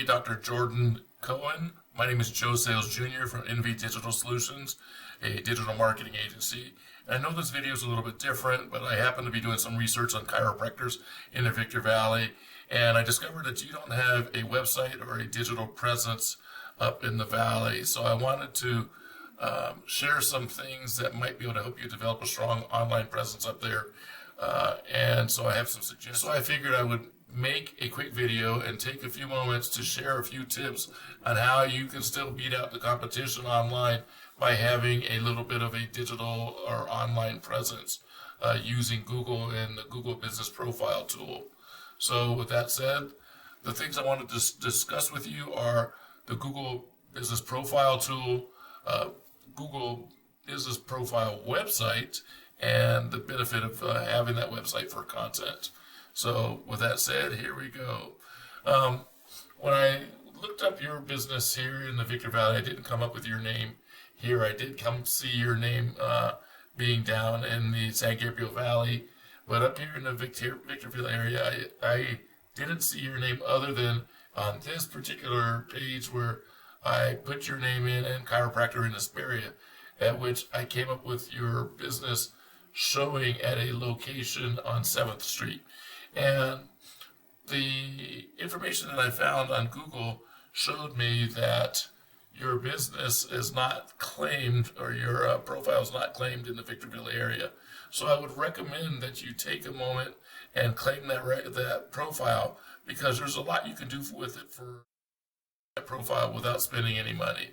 Hey, Dr. Jordan Cohen. My name is Joe Sales Jr. from NV Digital Solutions, a digital marketing agency. And I know this video is a little bit different, but I happen to be doing some research on chiropractors in the Victorville, and I discovered that you don't have a website or a digital presence up in the valley. So I wanted to share some things that might be able to help you develop a strong online presence up there. And so I have some suggestions. So I figured I would make a quick video and take a few moments to share a few tips on how you can still beat out the competition online by having a little bit of a digital or online presence using Google and the Google Business Profile tool. So with that said, the things I wanted to discuss with you are the Google Business Profile tool, Google Business Profile website, and the benefit of having that website for content. So with that said, here we go. When I looked up your business here in the Victorville, I didn't come up with your name here. I did come see your name being down in the San Gabriel Valley, but up here in the Victorville area, I didn't see your name other than on this particular page where I put your name in and chiropractor in this area, at which I came up with your business showing at a location on 7th Street. And the information that I found on Google showed me that your business is not claimed, or your profile is not claimed in the Victorville area. So I would recommend that you take a moment and claim that profile, because there's a lot you can do with it for that profile without spending any money.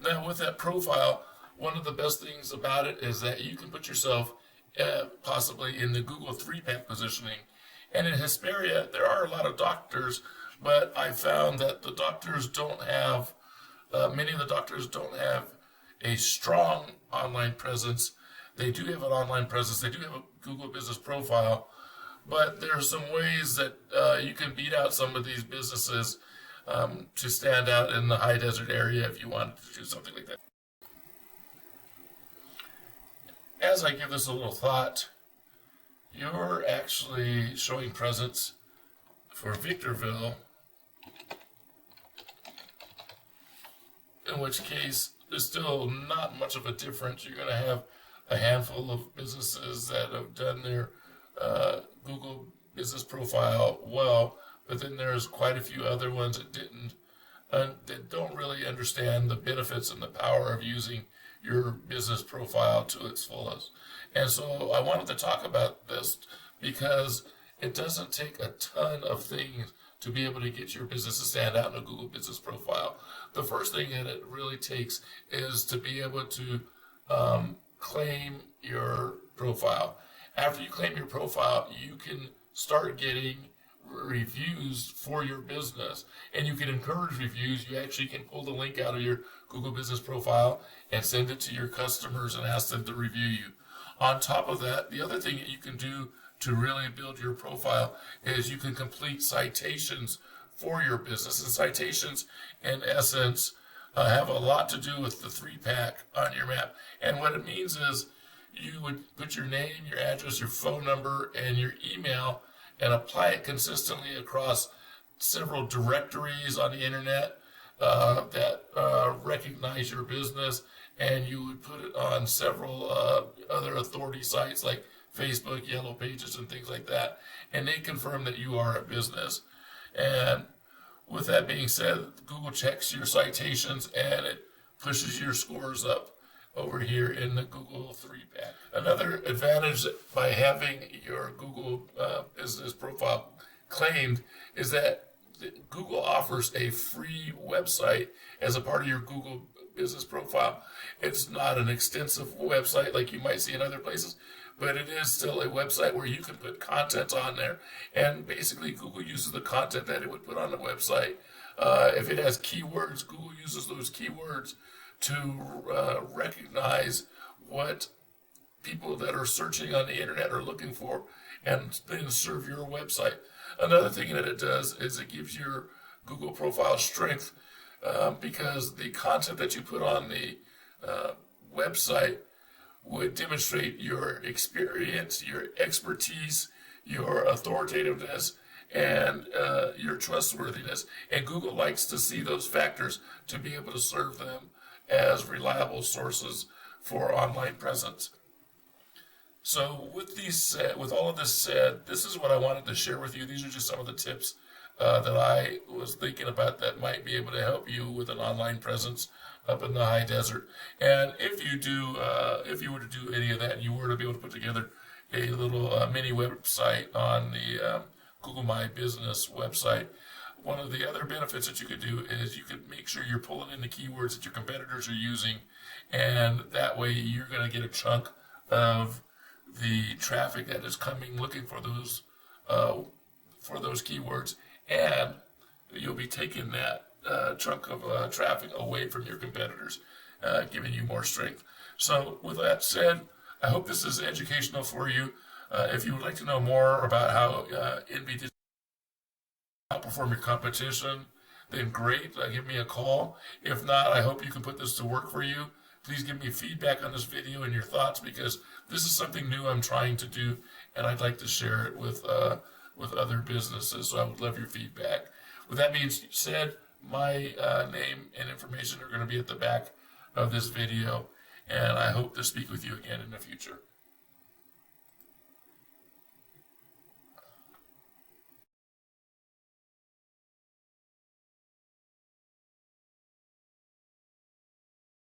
Now, with that profile, one of the best things about it is that you can put yourself possibly in the Google 3-pack positioning. And in Hesperia, there are a lot of doctors, but I found that the doctors don't have, many of the doctors don't have a strong online presence. They do have an online presence. They do have a Google Business Profile, but there are some ways that you can beat out some of these businesses to stand out in the high desert area if you wanted to do something like that. As I give this a little thought, you're actually showing presence for Victorville, in which case there's still not much of a difference. You're going to have a handful of businesses that have done their Google Business Profile well, but then there's quite a few other ones that didn't, that don't really understand the benefits and the power of using your business profile to its fullest. And so I wanted to talk about this because it doesn't take a ton of things to be able to get your business to stand out in a Google Business Profile. The first thing that it really takes is to be able to claim your profile. After you claim your profile, you can start getting reviews for your business, and you can encourage reviews. You actually can pull the link out of your Google Business Profile and send it to your customers and ask them to review you. On top of that, the other thing that you can do to really build your profile is you can complete citations for your business. And citations, in essence, have a lot to do with the 3-pack on your map. And what it means is you would put your name, your address, your phone number, and your email and apply it consistently across several directories on the internet that recognize your business, and you would put it on several other authority sites like Facebook, Yellow Pages, and things like that, and they confirm that you are a business. And with that being said, Google checks your citations and it pushes your scores up over here in the Google 3-pack. Another advantage by having your Google Business Profile claimed is that Google offers a free website as a part of your Google Business Profile. It's not an extensive website like you might see in other places, but it is still a website where you can put content on there. And basically, Google uses the content that it would put on the website. If it has keywords, Google uses those keywords to recognize what people that are searching on the internet are looking for, and then serve your website. Another thing that it does is it gives your Google profile strength because the content that you put on the website would demonstrate your experience, your expertise, your authoritativeness, and your trustworthiness. And Google likes to see those factors to be able to serve them as reliable sources for online presence. So with all of this said, this is what I wanted to share with you. These are just some of the tips that I was thinking about that might be able to help you with an online presence up in the high desert. And if you were to do any of that, and you were to be able to put together a little mini website on the Google My Business website, one of the other benefits that you could do is you could make sure you're pulling in the keywords that your competitors are using, and that way you're going to get a chunk of the traffic that is coming looking for those keywords, and you'll be taking that chunk of traffic away from your competitors, giving you more strength. So with that said, I hope this is educational for you. If you would like to know more about how NB outperform your competition, then great, give me a call. If not, I hope you can put this to work for you. Please give me feedback on this video and your thoughts, because this is something new I'm trying to do, and I'd like to share it with other businesses, so I would love your feedback. With that being said, my name and information are going to be at the back of this video, and I hope to speak with you again in the future.